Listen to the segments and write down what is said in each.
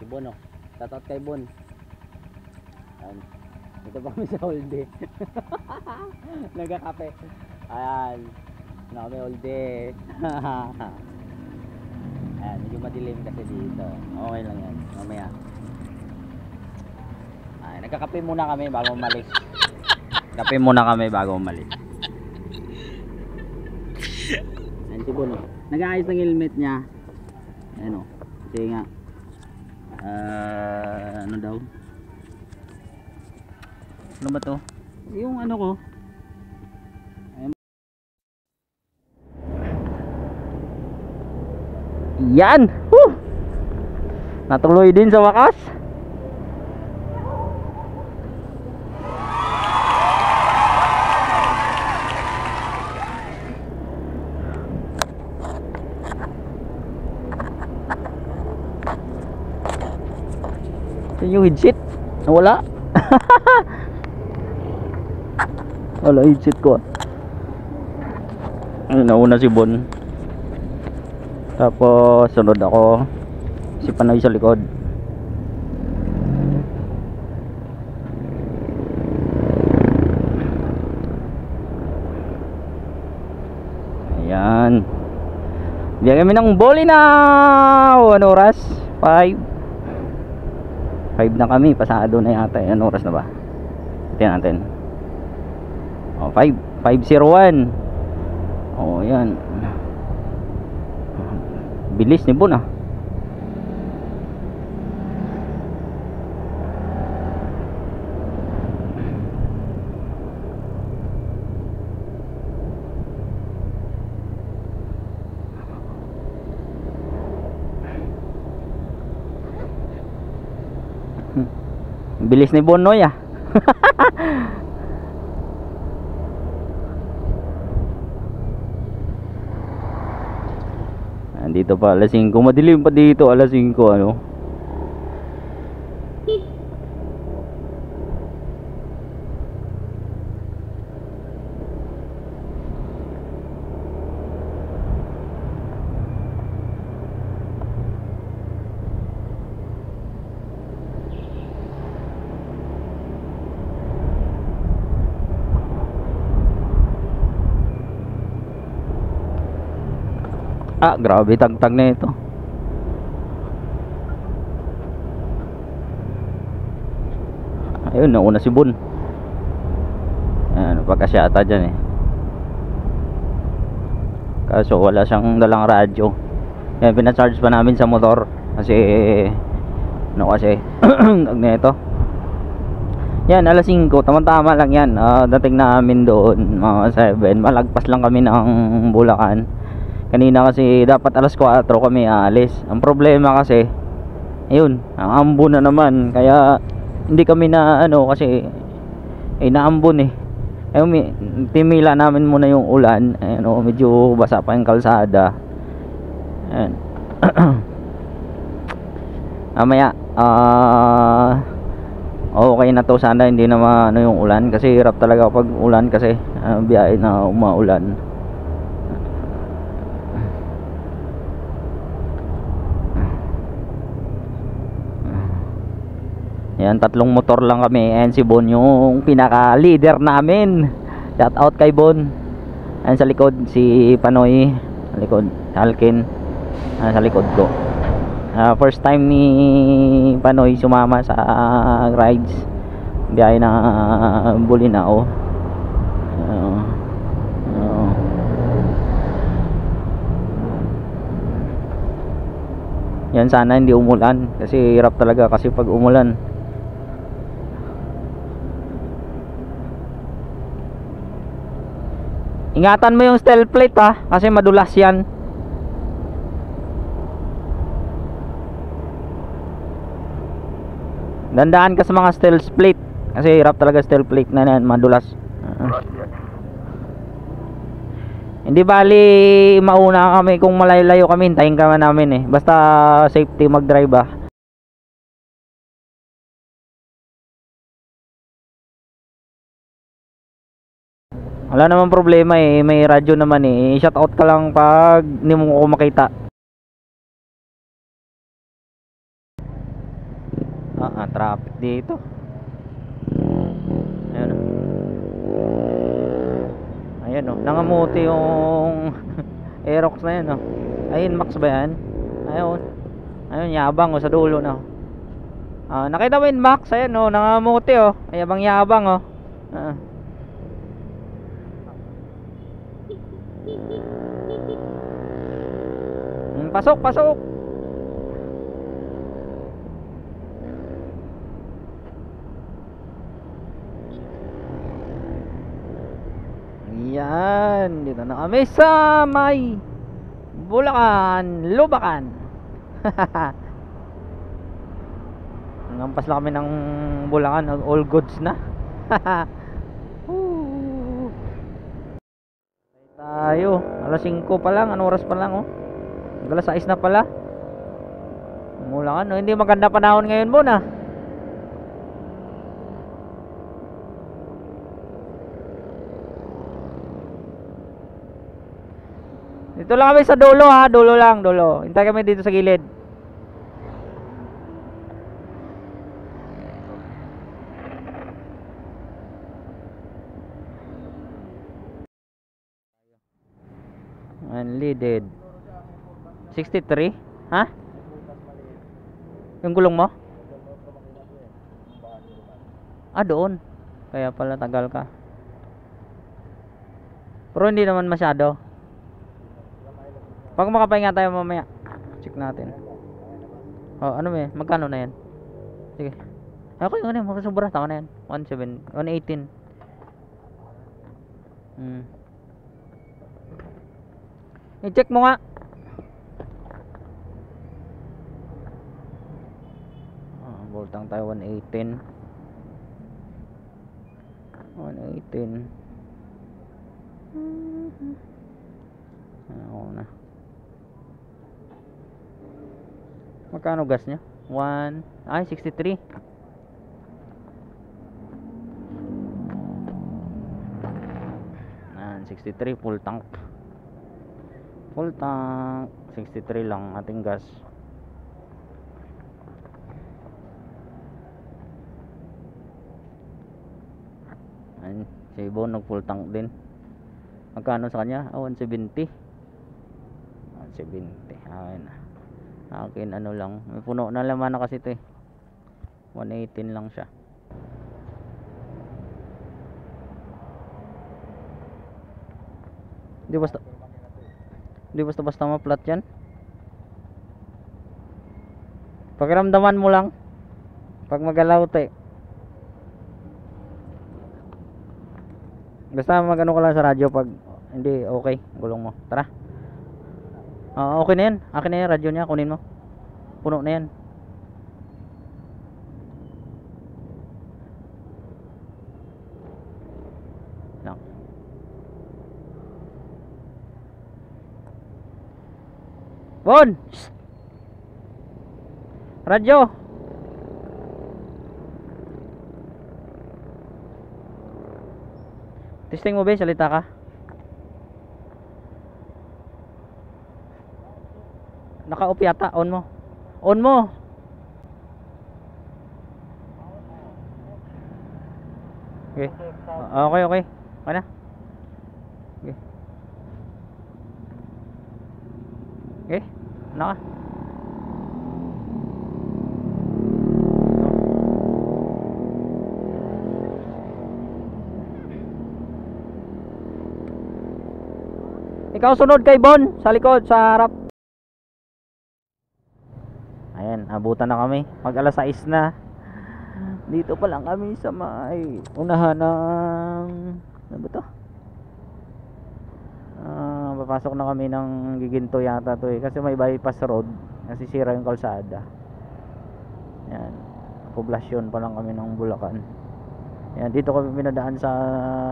Si Bon, oh. Shoutout kay Bon. Ayan. Ito pa kami sa Holde. Nagkakape. Ayan. Na kami Holde. Ayan, medyo madilim kasi dito. Okay lang yan. Mamaya. Ayan, nagkakape muna kami bago umalis. Kape muna kami bago umalis. Ayan si Bon, oh. Nag-aayos ng helmet niya. Ayan, oh. Kasi nga ano daw? Ano ba to? Yung ano ko. Ayan. Yan! Woo! Natuloy din sa wakas. Yung headset nawala. Wala headset ko. Ay, nauna si Bon, tapos sunod ako, si Panoy sa likod. Ayan, biyan kami ng Bolinao. Ano oras? 5 na kami, pasado na yata. Anong oras na ba? Tingnan natin. Oh, 5:01. Oh, yan. Bilis ni Bon, ah. Bilis ni Bonoy, ah. Andito pa alas 5, madilim pa dito alas 5, ano. Ah, grabe tagtag na ito. Ayun, nauna si Bon. Ayan, pagkasyata dyan, eh. Kaso wala siyang dalang radyo. Yan, pinacharge pa namin sa motor. Kasi ano kasi tag na ito. Yan, alas 5, tama-tama lang yan. Dating namin doon mga 7. Malagpas lang kami ng Bulacan. Kanina kasi dapat alas 4 kami aalis. Ang problema kasi, ayun, naambo na naman. Kaya hindi kami na ano kasi naambon, eh. Ayun, timila namin muna yung ulan. Ayun, medyo basa pa yung kalsada. Ayun. Mamaya okay na to, sana hindi na ano yung ulan. Kasi hirap talaga pag ulan kasi biyahe na umaulan. Yan, 3 motor lang kami. And si Bon yung pinaka leader namin. Shout out kay Bon. Ayan sa likod si Panoy, sa likod Alkin, sa likod ko. First time ni Panoy sumama sa rides biyahe na Bolinao. Yan, sana hindi umulan kasi hirap talaga kasi pag umulan. Ingatan mo yung steel plate, ha, kasi madulas yan. Dandaan ka sa mga steel plate kasi hirap talaga steel plate na yan, madulas. Hindi bali mauna kami kung malayo-layo kami, hintayin ka namin, eh. Basta safety mag-drive, ah. Wala namang problema, eh. May radyo naman, eh. Shout out ka lang pag hindi mo ko makita. traffic dito. Ayan o. Ayan o, nangamuti yung Aerox na yan o. Ayun, Max ba yan? Ayun. Ayun, yabang o sa dulo na. Nakita mo yung Max? Ayan o, nangamuti o. Yabang o. Pasok, pasok. Yan, dito na kami sa may Bulacan, Lubacan. Ngampas lang kami ng Bulacan, all goods na. Tayo, alas 5 pa lang, anong oras pa lang oh. Alas 6 na pala. Bulacan, oh. Hindi maganda panahon ngayon muna. Dito lang kami sa dulo ha, dulo lang, dulo. Hintay kami dito sa gilid. Unleaded 63? Ha? Yung gulong mo? Doon. Kaya pala tagal ka. Pero hindi naman masyado. Pag makapahinga tayo mamaya, check natin. Ano may? Magkano na yan? Sige. Ako yung ano yun, makasubra. Tama na yan. 118. I-check mo nga. Voltang tayo 118. 118. Ako na. Magkano gas niya? 63. Yan, 63 full tank. Full tank 63 lang ating gas. Ayan, si Ibon nag full tank din. Magkano sa kanya? 170. 170. Ayan. Akin ano lang, may puno na laman na kasi ito eh. 118 lang siya. Di basta ma-flat yan. Pakiramdaman mo lang pag magalaw te. Basta magano ka lang sa radyo pag hindi okay gulong mo. Tara. Okay na yan. Akin na yan radyo niya, kunin mo. Puno na yan. Lang. Bon! Shh! Radyo! Testing mo ba? Salita ka? Naka-off yata. On mo. On mo! Okay. Okay. Okay na. Okay. Okay. Naka. Ikaw sunod kay Bon sa likod, sa harap. Ayan, abutan na kami. Mag alas 6 na. Dito pa lang kami sa may unahan ng ano ba to? Papasok na kami ng Giginto yata to eh. Kasi may bypass road. Nasisira yung kalsada. Ayan. Poblasyon pa lang kami ng Bulacan. Ayan, dito kami pinadaan sa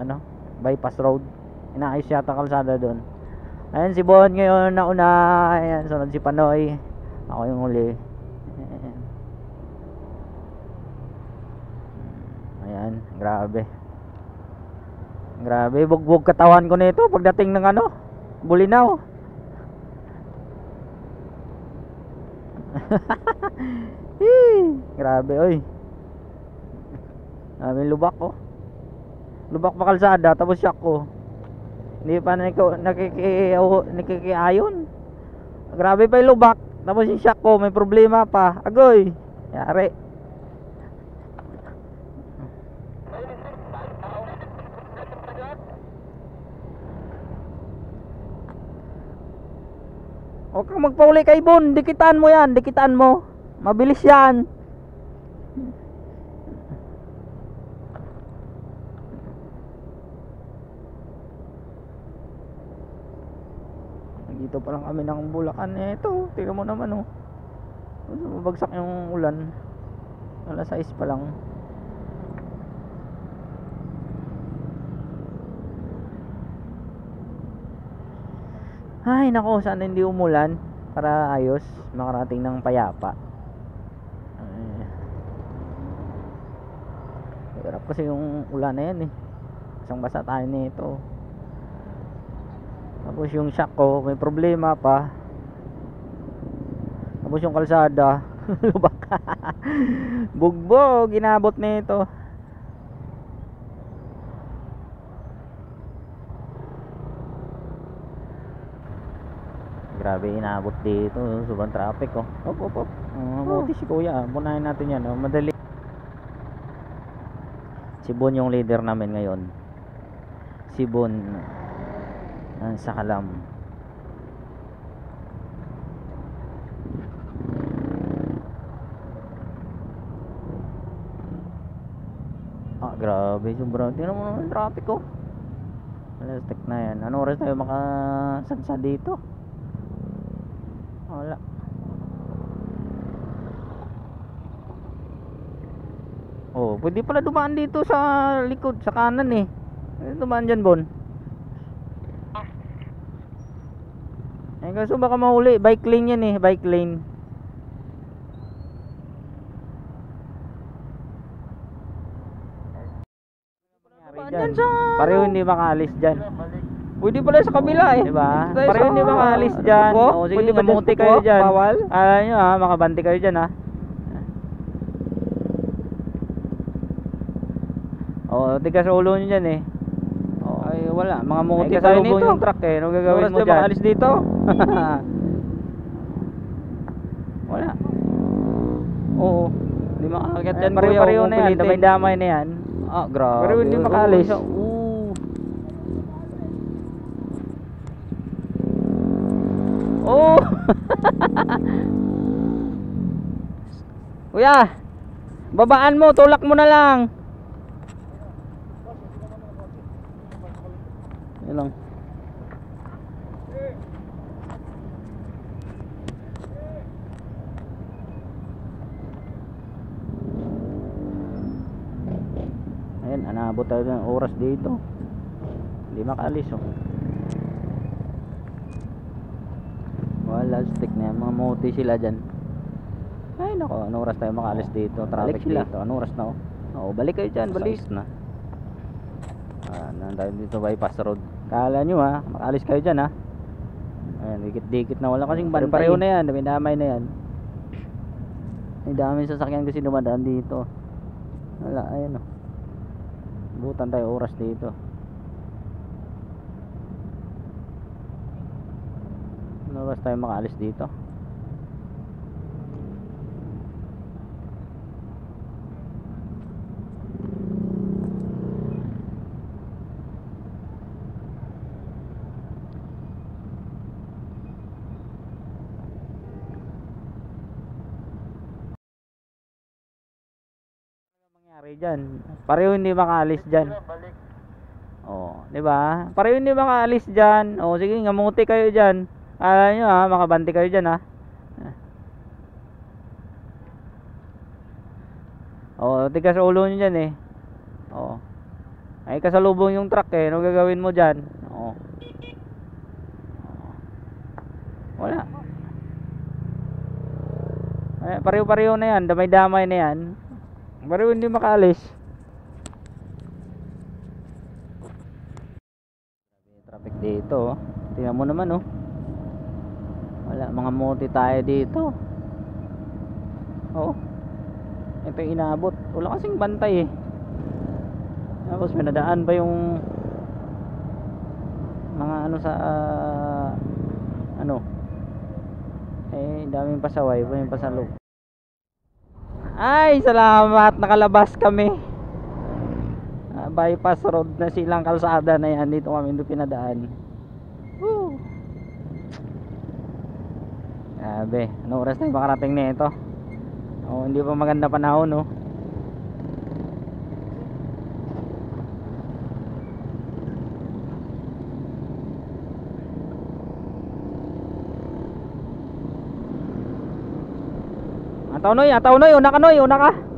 ano, bypass road. Inaayos yata kalsada doon. Ayan si Bon ngayon nauna. Ayan, sunod si Panoy. Ako yung huli. Ayan, grabe. Grabe, bugbog katawan ko nito pagdating ng ano, Bulinaw. Grabe oy. May lubak oh. Lubak pa kalsada tapos shock ko. Hindi pa nakikiayon. Grabe pa yung lubak. Tapos yung shock ko may problema pa. Agoy. Yari. Huwag kang magpauli kay Bon. Dikitaan mo yan. Dikitaan mo. Mabilis yan. Dito pa lang kami ng Bulacan. Ito, tingnan mo naman oh. Mabagsak yung ulan. Alas 6 pa lang. Ay nako, sana hindi umulan para ayos, makarating ng payapa. Hirap kasi yung ulan na yan eh. Isang basa tayo nito. Tapos yung shock ko may problema pa. Tapos yung kalsada lubak. Bugbog ginabot nito. Grabe inabot dito, sobrang traffic oh. Op. Buti si kuya, punahin natin yan oh. Madali. Si Bon yung leader namin ngayon. Si Bon sa Kalam. Grabe, sobrang tingnan mo naman traffic oh. Alastik na yan. Anong oras tayo makasadsa dito? Wala. Oh, pwede pala dumaan dito sa likod, sa kanan eh. Dumaan dyan, Bon. Eh, kaso baka mahuli. Bike lane yan eh, bike lane. Pareho hindi makaalis dyan. Pwede pala sa kabila eh. Diba? Pareho hindi makaalis dyan. O, sige, mamuti kayo dyan. Bawal? Alam nyo ha, makabanti kayo dyan ha. O, tigas ulo nyo dyan eh. O, ay wala, mga muti tayo nito. Yung truck eh, anong gagawin mo dyan? Makaalis dito? Wala. Oo, hindi makakagat dyan. Pareho na yan, damay-damay na yan. Ah, grabe. Pero hindi makaalis. Oh. Kuya, babaan mo, tulak mo na lang. Yan lang. Ayan, anabot tayo ng oras dito. Hindi makaalis oh. Wala, stick na yan. Mga muti sila dyan. Ay nako, anong oras tayo makaalis dito? Traffic dito, anong oras na oh? Oo, balik kayo dyan, balik na. Nandito dito bypass road. Kala nyo ha, makaalis kayo dyan ha. Ayan, dikit-dikit na, wala kasing bantay. Pareho na yan, damay na yan. May daming sasakyan kasi dumadaan dito. Wala, ayan oh. Butan tayo oras dito. Ano oras tayo makaalis dito? Dyan. Pareho hindi makaalis diyan. Oh, 'di ba? Pareho hindi makaalis diyan. Oh, sige, ngamuti kayo diyan. Alam niyo ha, makabanti kayo diyan ha. Oh, tigas ulo niyo diyan eh. Oh. Ay kasalubong yung truck eh. Ano gagawin mo diyan? Oh. Wala. Ay, pareho-pareho na 'yan, damay-damay na 'yan. Pareho hindi makaalis. Traffic dito oh. Tingnan mo naman oh. Wala, mga muti tayo dito. Oh, ito yung inabot. Wala kasing bantay eh. Tapos pinadaan pa yung mga ano sa ano eh, daming pasaway, daming pasalo. Ay, salamat, nakalabas kami. Bypass road na silang kalsada na yan. Dito kami doon pinadaan. Woo! Grabe, anong oras na yung makarating na ito? Oh, hindi pa maganda panahon, no? Ataw noy, una ka noy, una ka.